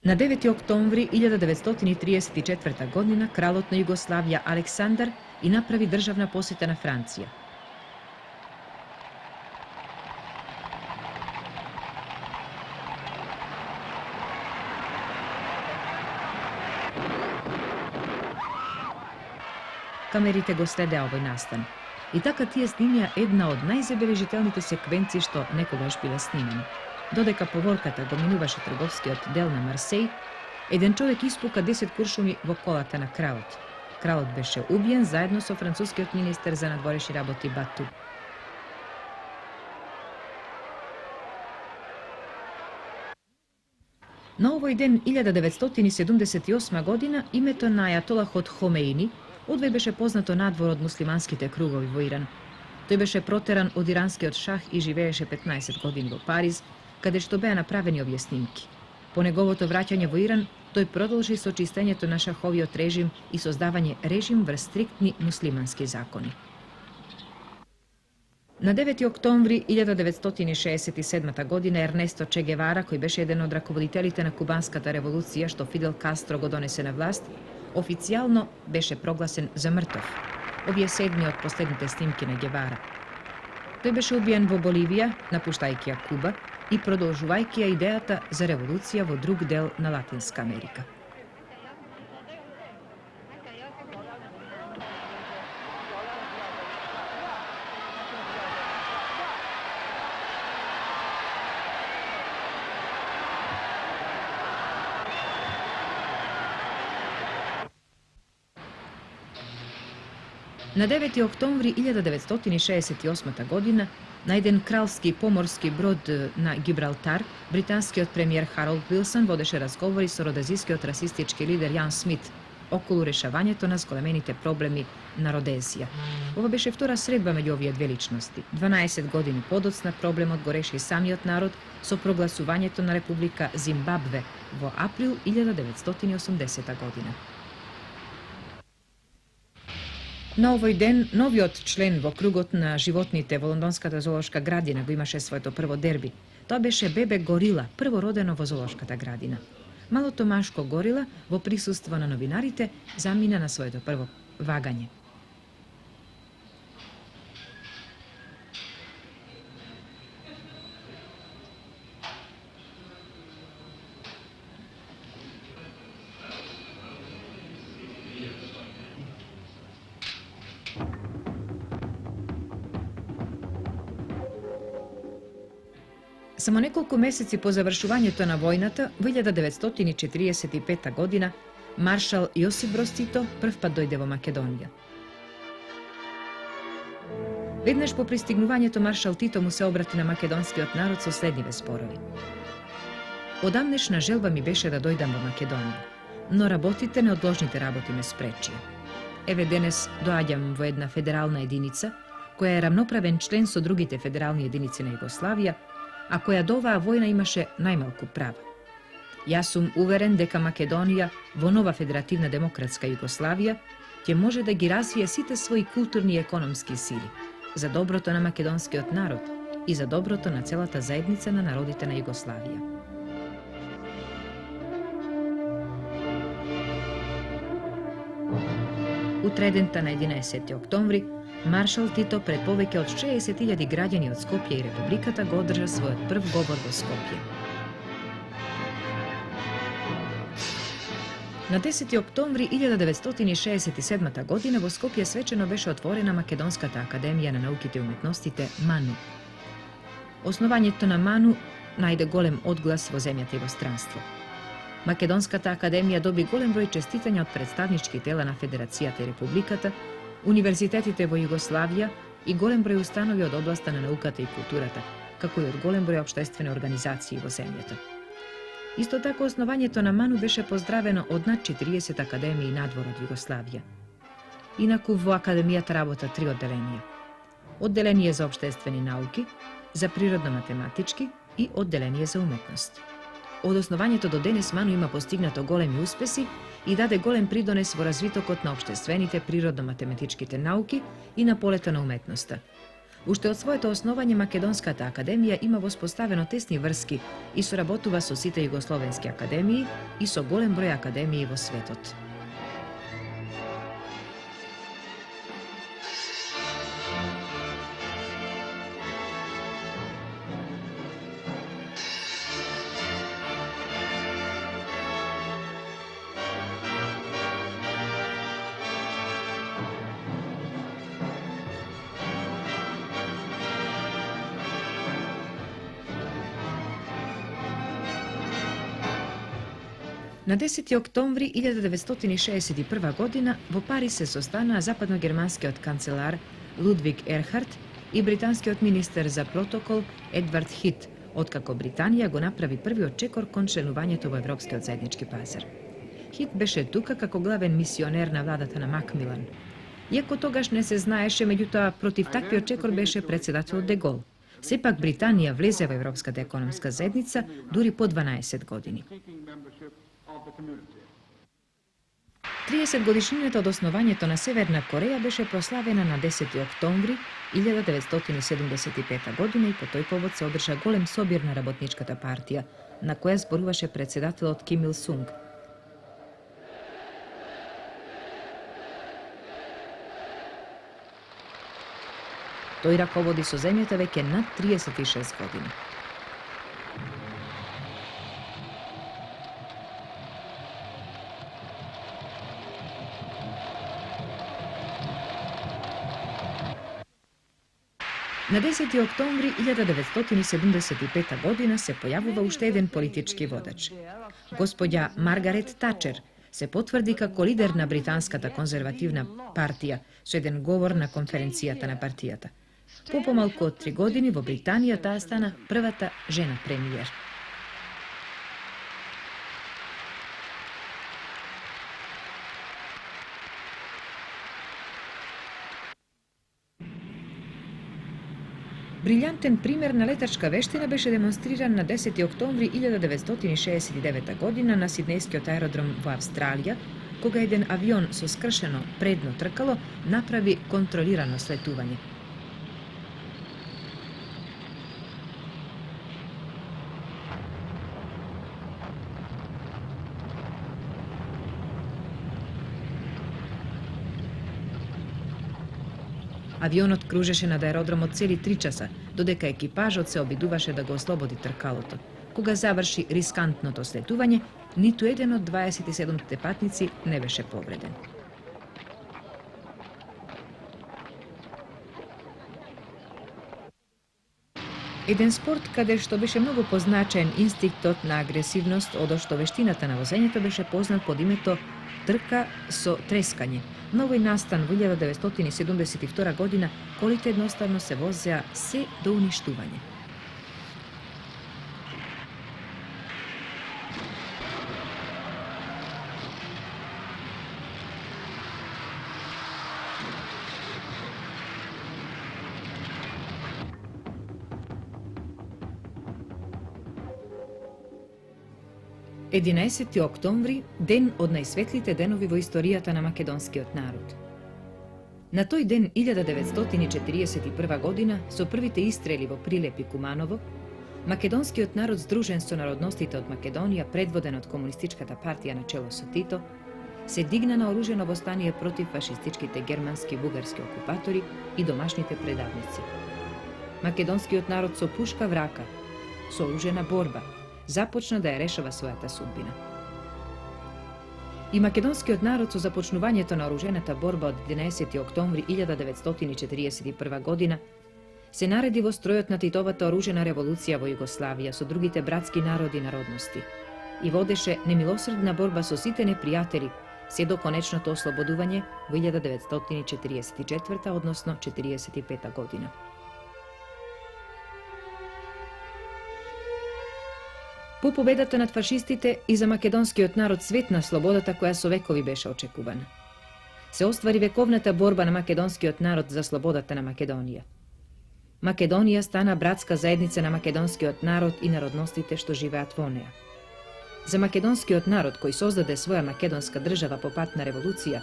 Na 9. oktobri 1934. godina kralot na Jugoslavija Aleksandar i napravi državna posjeta na Francija. Камерите го следеа овој настан. И така тие снимија една од најзабележителните секвенции што некогаш биле снимени. Додека поворката го минуваше трговскиот дел на Марсеј, еден човек испука 10 куршуми во колата на кралот. Кралот беше убиен заедно со францускиот министер за надворешни работи Бату. На овој ден 1978 година името на ајатолахот Хомеини одвај беше познато надвор од муслиманските кругови во Иран. Тој беше протеран од иранскиот шах и живееше 15 години во Париз, каде што беа направени овие снимки. По неговото враќање во Иран, тој продолжи со чистењето на шаховиот режим и создавање режим врз стриктни муслимански закони. На 9. октомври 1967 година Ернесто Че Гевара, кој беше еден од раководителите на кубанската револуција што Фидел Кастро го донесе на власт, официјално беше прогласен за мртов. Овие се едни од последните снимки на Гевара. Тој беше убиен во Боливија, напуштајќи ја Куба и продолжувајќи ја идејата за револуција во друг дел на Латинска Америка. На 9. октомври 1968 година, на еден кралски поморски брод на Гибралтар, британскиот премиер Харолд Вилсон водеше разговори со родезискиот расистички лидер Јан Смит околу решавањето на зголемените проблеми на Родезија. Ова беше втора средба меѓу овие две личности. 12 години подоцна проблемот го реши самиот народ со прогласувањето на Република Зимбабве во април 1980 година. На овој ден, новиот член во кругот на животните во Лондонската зоолошка градина го имаше своето прво дерби. Тоа беше бебе горила, првородено во зоолошката градина. Малото машко горила, во присуство на новинарите, замина на своето прво вагање. Само неколку месеци по завршувањето на војната, во 1945 година, маршал Јосип Броз Тито прв пат дојде во Македонија. Веднаш по пристигнувањето маршал Тито му се обрати на македонскиот народ со следниве зборови. Одамнешна желба ми беше да дојдам во Македонија, но работите, неодложните работи ме спречија. Еве денес доаѓам во една федерална единица, која е рамноправен член со другите федерални единици на Југославија, а која до оваа војна имаше најмалку права. Јас сум уверен дека Македонија во нова федеративна демократска Југославија ќе може да ги развие сите своји културни и економски сили за доброто на македонскиот народ и за доброто на целата заедница на народите на Југославија. Утредента на 11. октомври маршал Тито пред повеќе од 60.000 граѓани од Скопје и Републиката го одржа својот прв говор во Скопје. На 10. октомври 1967 година во Скопје свечено беше отворена Македонската академија на науките и уметностите МАНУ. Основањето на МАНУ најде голем одглас во земјата и во странство. Македонската академија доби голем број честитања од представнички тела на Федерацијата и Републиката, универзитетите во Југославија и голем број установи од областа на науката и културата, како и од голем број општествени организации во земјата. Исто така основањето на МАНУ беше поздравено од над 40 академии надвор од Југославија. Инаку во академијата работат 3 одделенија. Одделение за општествени науки, за природно-математички и одделение за уметност. Од основањето до денес МАНУ има постигнато големи успеси и даде голем придонес во развитокот на општествените природно-математичките науки и на полето на уметноста. Уште од своето основање Македонската академија има воспоставено тесни врски и соработува со сите југословенски академии и со голем број академии во светот. На 10. октомври 1961 година во Париз се состанаа западногерманскиот канцелар Лудвиг Ерхард и британскиот министер за протокол Едвард Хит, откако Британија го направи првиот чекор кон членувањето во Европскиот заеднички пазар. Хит беше тука како главен мисионер на владата на Макмилан. Иако тогаш не се знаеше, меѓутоа против таквиот чекор беше председател Де Гол. Сепак Британија влезе во Европската економска заедница дури по 12 години. 30 годишнината од основањето на Северна Кореја беше прославена на 10. октомври 1975 година и по тој повод се одржа голем собир на работничката партија, на која зборуваше председателот Ким Ил Сунг. Тој раководи со земјата веќе над 36 години. На 10. октомври 1975 година се појавува уште еден политички водач. Господја Маргарет Тачер се потврди како лидер на британската конзервативна партија со еден говор на конференцијата на партијата. По помалку од 3 години во Британија таа стана првата жена премиер. Брилјантен пример на летачка вештина беше демонстриран на 10. октомври 1969 година на Сиднејскиот аеродром во Австралија, кога еден авион со скршено предно тркало направи контролирано слетување. Авионот кружеше над аеродромот цели 3 часа, додека екипажот се обидуваше да го ослободи тркалото. Кога заврши рискантното слетување, ниту еден од 27 патници не беше повреден. Еден спорт каде што беше многу позначен инстинктот на агресивност, одошто вештината на возењето беше познат под името трка со трескање. На овој настан во 1972 година колите едноставно се возеа се до уништување. Единаесети октомври, ден од најсветлите денови во историјата на македонскиот народ. На тој ден 1941 година, со првите истрели во Прилеп и Куманово, македонскиот народ здружен со народностите од Македонија, предводен од Комунистичката партија на чело со Тито, се дигна на оружено востание против фашистичките германски и бугарски окупатори и домашните предавници. Македонскиот народ со пушка в рака, со оружена борба, започна да ја решава својата судбина. И македонскиот народ со започнувањето на оружената борба од 11. октомври 1941 година се нареди во стројот на Титовата оружена револуција во Југославија со другите братски народи и народности и водеше немилосредна борба со сите непријатели се до конечното ослободување во 1944, односно 45 година. По победата над фашистите и за македонскиот народ светна слободата која со векови беше очекувана. Се оствари вековната борба на македонскиот народ за слободата на Македонија. Македонија стана братска заедница на македонскиот народ и народностите што живеат во неа. За македонскиот народ кој создаде своја македонска држава по пат на револуција,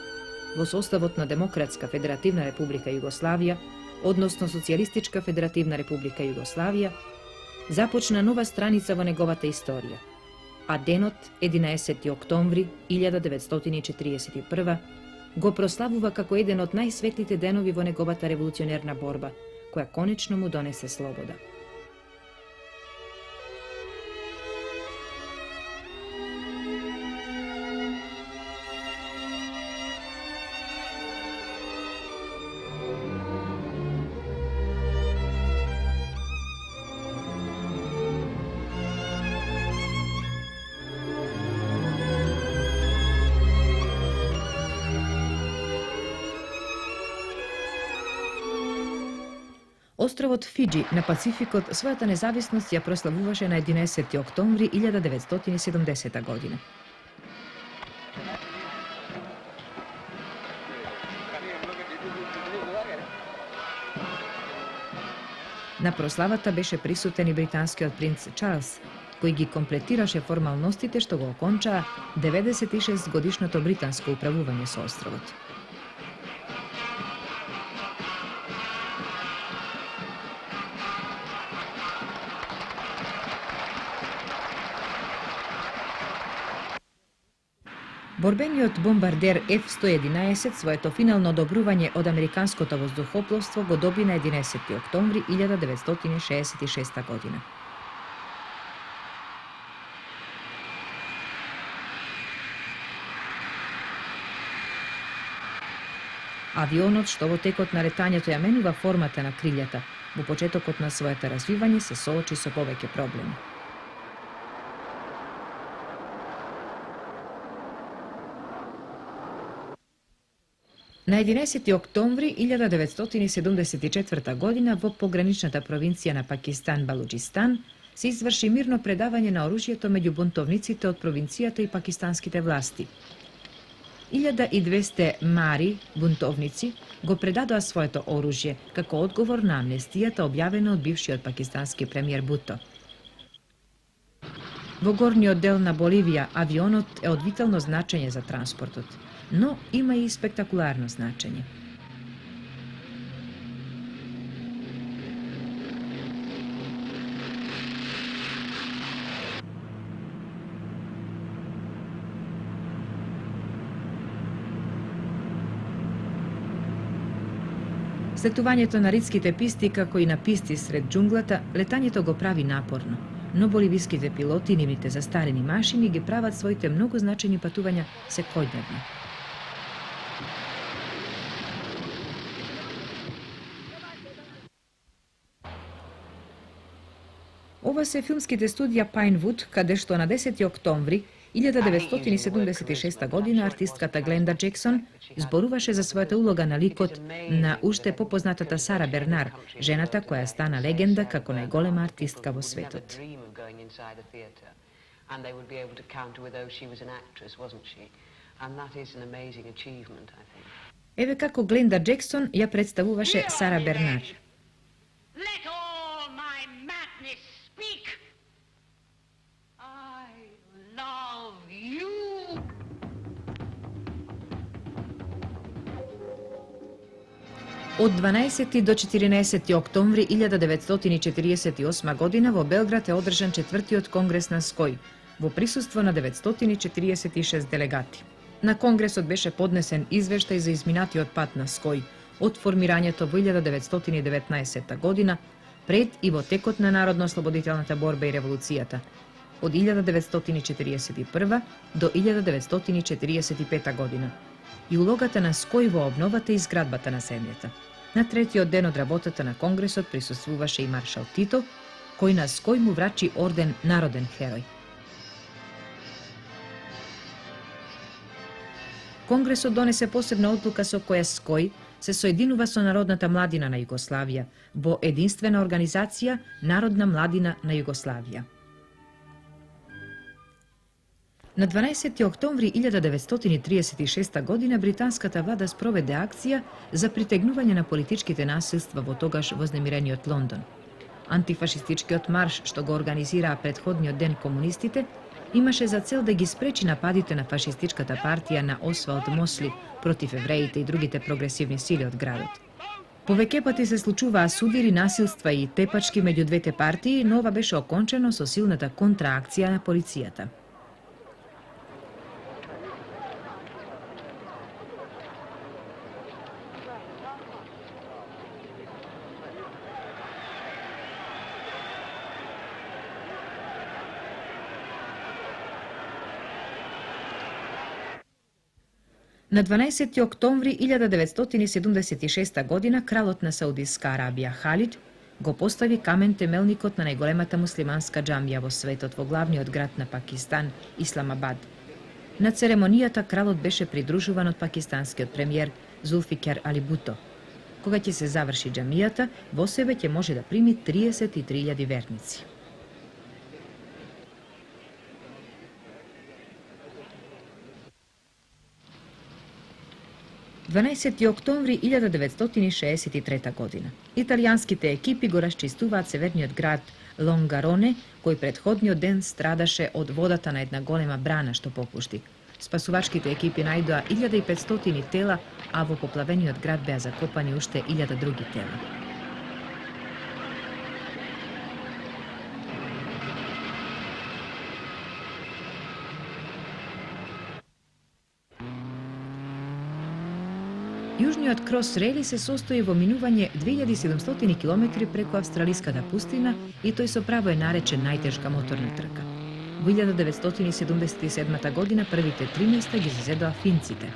во составот на Демократска Федеративна република Југославија, односно Социјалистичка федеративна република Југославија, започна нова страница во неговата историја, а денот 11. октомври 1941 го прославува како еден од најсветлите денови во неговата револуционерна борба, која конечно му донесе слобода. Островот Фиџи на Пацификот својата независност ја прославуваше на 11. октомври 1970 година. На прославата беше присутен и британскиот принц Чарлс, кој ги комплетираше формалностите што го окончаа 96 годишното британско управување со островот. Борбениот бомбардер F-111 своето финално одобрување од американското воздухопловство го доби на 11. октомври 1966 година. Авионот, што во текот на летањето ја менува формата на крилјата, во почетокот на своето развивање се соочи со повеќе проблеми. На 11. октомври 1974 година во пограничната провинција на Пакистан, Балуџистан, се изврши мирно предавање на оружјето меѓу бунтовниците од провинцијата и пакистанските власти. 1200 мари, бунтовници, го предадоа своето оружје како одговор на амнестијата објавена од бившиот пакистански премиер Буто. Во горниот дел на Боливија авионот е од витално значење за транспортот, но има и спектакуларно значење. Слетувањето на ридските писти, како и на писти сред џунглата, летањето го прави напорно, но боливиските пилоти и нивните застарени машини ги прават своите многу значени патувања секојдневно. Ова се филмските студија Пайнвуд, каде што на 10. октомври 1976 година артистката Гленда Джексон зборуваше за својата улога на ликот на уште попознатата Сара Бернар, жената која стана легенда како најголема артистка во светот. Еве како Гленда Джексон ја представуваше Сара Бернар. Од 12 до 14 октомври 1948 година во Белград е одржан 4-тиот конгрес на СКОЈ, во присуство на 946 делегати. На конгресот беше поднесен извештај за изминатиот пат на СКОЙ, од формирањето во 1919 година, пред и во текот на народно-ослободителната борба и револуцијата, од 1941 до 1945 година, и улогата на СКОЙ во обновата и изградбата на земјата. На третиот ден од работата на конгресот присуствуваше и маршал Тито, кој на СКОЙ му врачи орден Народен херој. Конгресот донесе посебна одлука со која СКОЙ се соединува со Народната младина на Југославија во единствена организација Народна младина на Југославија. На 12. октомври 1936 година британската влада спроведе акција за притегнување на политичките насилства во тогаш вознемирениот Лондон. Антифашистичкиот марш што го организираа претходниот ден комунистите имаше за цел да ги спречи нападите на фашистичката партија на Освалд Мосли против евреите и другите прогресивни сили од градот. Повеќе пати се случуваа судири, насилства и тепачки меѓу двете партии, но ова беше окончено со силната контраакција на полицијата. На 12. октомври 1976 година кралот на Саудитска Арабија Халид го постави камен темелникот на најголемата муслиманска џамија во светот во главниот град на Пакистан, Исламабад. На церемонијата кралот беше придружуван од пакистанскиот премиер Зулфикар Али Буто. Кога ќе се заврши џамијата, во себе ќе може да прими 33.000 верници. Дванаесети октомври 1963 година. Италијанските екипи го расчистуваат северниот град Лонгароне, кој претходниот ден страдаше од водата на една голема брана што попушти. Спасувачките екипи најдоа 1500 тела, а во поплавениот град беа закопани уште 1000 други тела. Јужниот крос рели се состои во минување 2700 км преку австралиската пустина и тој со право е наречен најтешка моторна трка. Во 1977 година првите 3 места ги зазедоа финците.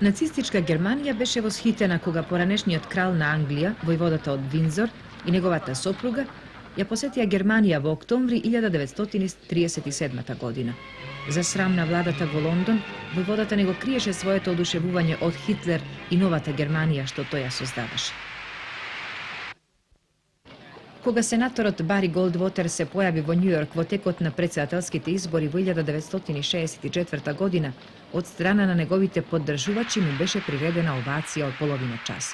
Нацистичка Германија беше восхитена кога поранешниот крал на Англија, војводата од Виндзор и неговата сопруга ја посетија Германија во октомври 1937 година. За срам на владата во Лондон, војводата не го криеше своето одушевување од Хитлер и новата Германија што тој ја создаваше. Кога сенаторот Бари Голдвотер се појави во Њујорк во текот на претседателските избори во 1964 година, од страна на неговите поддржувачи му беше приредена овација од половина час.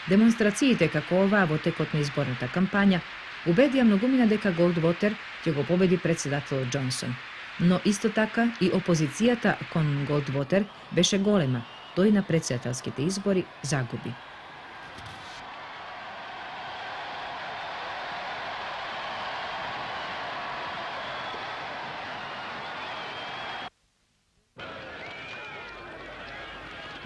Демонстрациите како оваа во текот на изборната кампања убедија многумина дека Голдвотер ќе го победи претседателот Џонсон. Но исто така и опозицијата кон Голдвотер беше голема. Тој на претседателските избори загуби.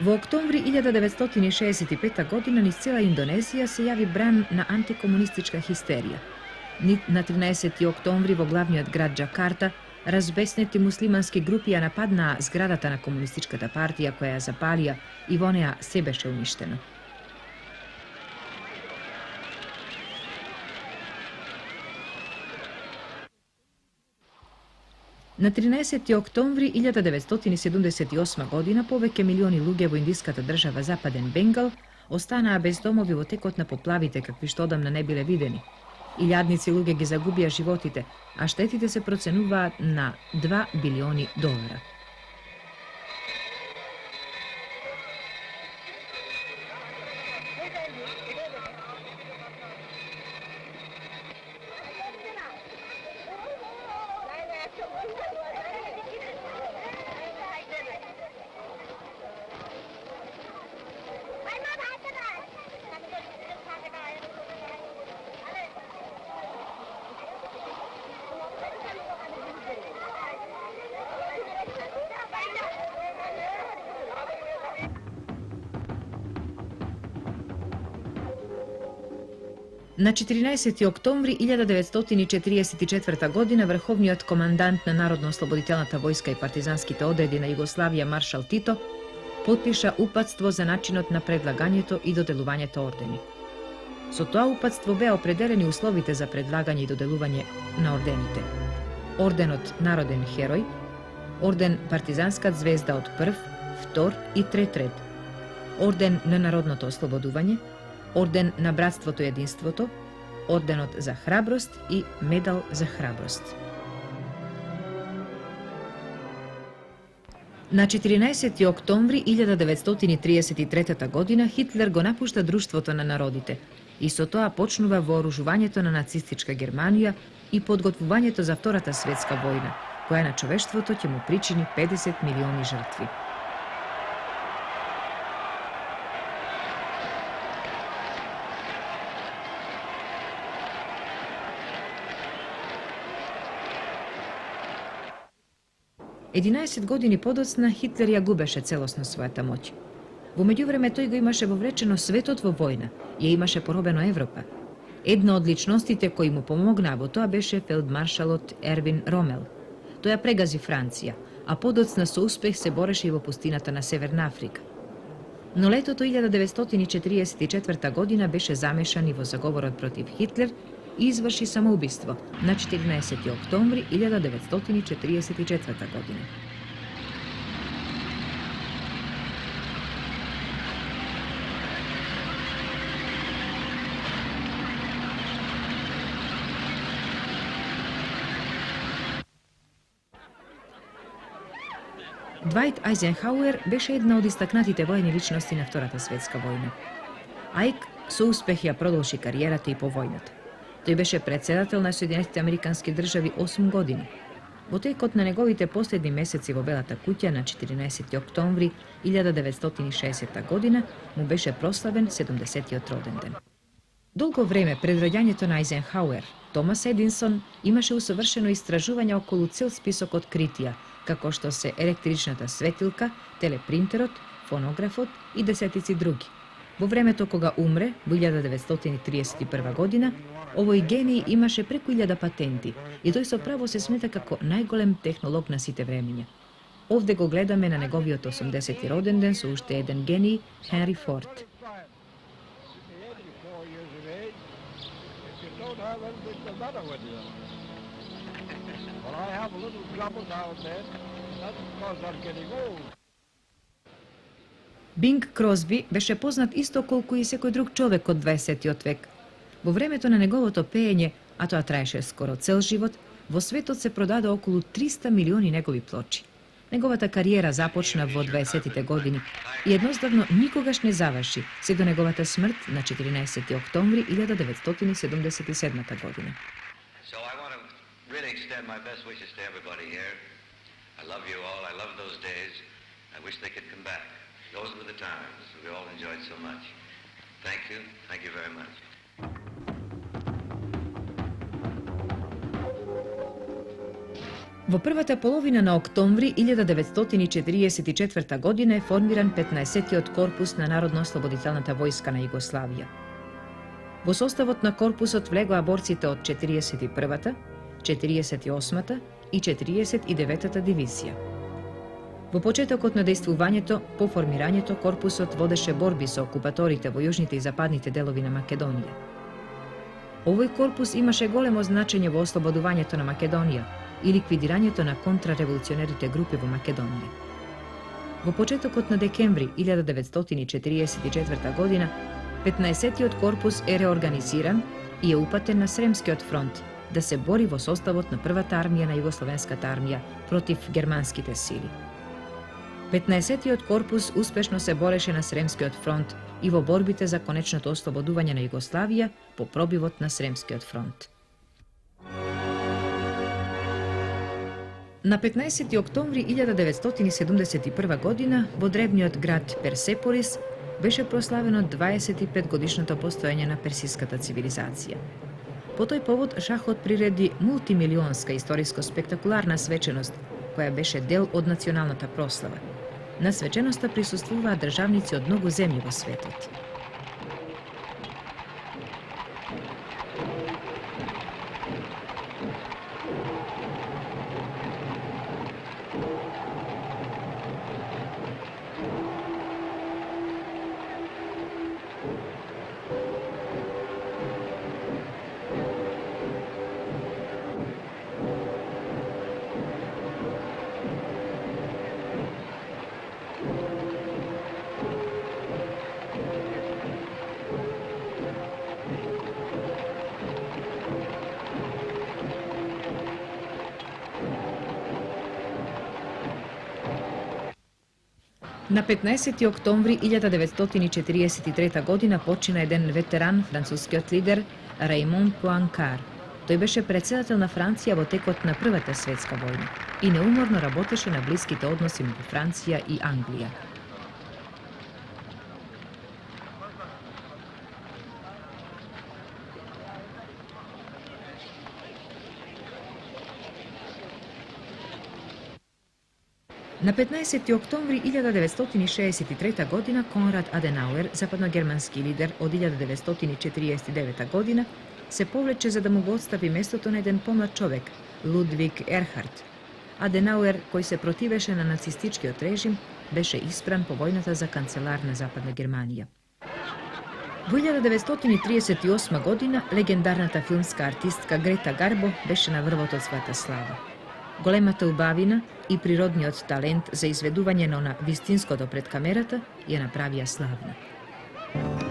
Во октомври 1965 година низ цела Индонезија се јави бран на антикомунистичка хистерија. На 13. октомври во главниот град Џакарта разбеснети муслимански групи ја нападнаа зградата на комунистичката партија која ја запалија и во неа се беше уништено. На 13. октомври 1978 година повеќе милиони луѓе во индиската држава Западен Бенгал останаа без домови во текот на поплавите какви што одамна не биле видени. Илјадници луѓе ги загубија животите, а штетите се проценуваат на $2 билиони. На 14. октомври 1944 година врховниот командант на Народно-ослободителната војска и партизанските одреди на Југославија Маршал Тито потпиша упатство за начинот на предлагањето и доделувањето ордени. Со тоа упатство беа определени условите за предлагање и доделување на ордените. Орденот Народен херој, орден Партизанска звезда од прв, втор и трет ред, орден на народното ослободување, орден на братството и единството, орденот за храброст и медал за храброст. На 14. октомври 1933 година Хитлер го напушта Друштвото на народите и со тоа почнува вооружувањето на нацистичка Германија и подготвувањето за Втората светска војна, која на човештвото ќе му причини 50 милиони жртви. Единаесет години подоцна Хитлер ја губеше целосно својата моќ. Во меѓувреме тој го имаше вовлечено светот во војна и ја имаше поробено Европа. Една од личностите кои му помогнаа во тоа беше фелдмаршалот Ервин Ромел. Тој ја прегази Франција, а подоцна со успех се бореше и во пустината на Северна Африка. Но летото 1944 година беше замешан и во заговорот против Хитлер и изврши самоубиство на 14. октомври 1944 година. Двајт Ајзенхауер беше една од истакнатите војни личности на Втората светска војна. Ајк со успех ја продолжи кариерата и по војната. Тој беше председател на Соединетите американски држави 8 години. Во текот на неговите последни месеци во Белата куќа на 14. октомври 1960 година му беше прославен 70-тиот роден ден. Долго време пред роѓањето на Ајзенхауер, Томас Единсон имаше усовршено истражување околу цел список откритија, како што се електричната светилка, телепринтерот, фонографот и десетици други. Во времето кога умре, во 1931 година, овој гений имаше преку 1000 патенти и тој со право се смета како најголем технолог на сите времиња. Овде го гледаме на неговиот 80-ти роден ден со уште еден гений, Хенри Форд. Бинг Кросби беше познат исто колку и секој друг човек од 20-тиот век. Во времето на неговото пеење, а тоа траеше скоро цел живот, во светот се продаде околу 300 милиони негови плочи. Неговата кариера започна во 20-тите години и едноставно никогаш не заврши, се до неговата смрт на 14. октомври 1977 година. Those were the times we all enjoyed so much. Thank you very much. Во првата половина на октомври 1944 година е формиран 15-тиот корпус на Народно-ослободителната војска на Југославија. Во составот на корпусот влегоа борците од 41-та, 48-та и 49-та дивизија. Во почетокот на дејствувањето, по формирањето, корпусот водеше борби со окупаторите во јужните и западните делови на Македонија. Овој корпус имаше големо значење во ослободувањето на Македонија и ликвидирањето на контрареволуционерите групи во Македонија. Во почетокот на декември 1944 година, 15-тиот корпус е реорганизиран и е упатен на Сремскиот фронт да се бори во составот на првата армија на Југословенската армија против германските сили. 15-тиот корпус успешно се бореше на Сремскиот фронт и во борбите за конечното ослободување на Југославија по пробивот на Сремскиот фронт. На 15 октомври 1971 година во древниот град Персеполис беше прославено 25 годишното постоење на персиската цивилизација. По тој повод шахот приреди мултимилионска историско-спектакуларна свеченост, која беше дел од националната прослава. На свеченоста присуствуваа државници од многу земји во светот. На 15. октомври 1943 година почина еден ветеран, францускиот лидер Раимон Пуанкар. Тој беше председател на Франција во текот на Првата светска војна и неуморно работеше на блиските односи меѓу Франција и Англија. На 15. октомври 1963 година Конрад Аденауер, западногермански лидер од 1949 година, се повлече за да му го отстапи местото на еден помлад човек, Лудвиг Ерхард. Аденауер, кој се противеше на нацистичкиот режим, беше испран по војната за канцелар на Западна Германија. Во 1938 година легендарната филмска артистка Грета Гарбо беше на врвот од својата слава. Големата убавина и природниот талент за изведување на вистинското пред камерата ја направија славна.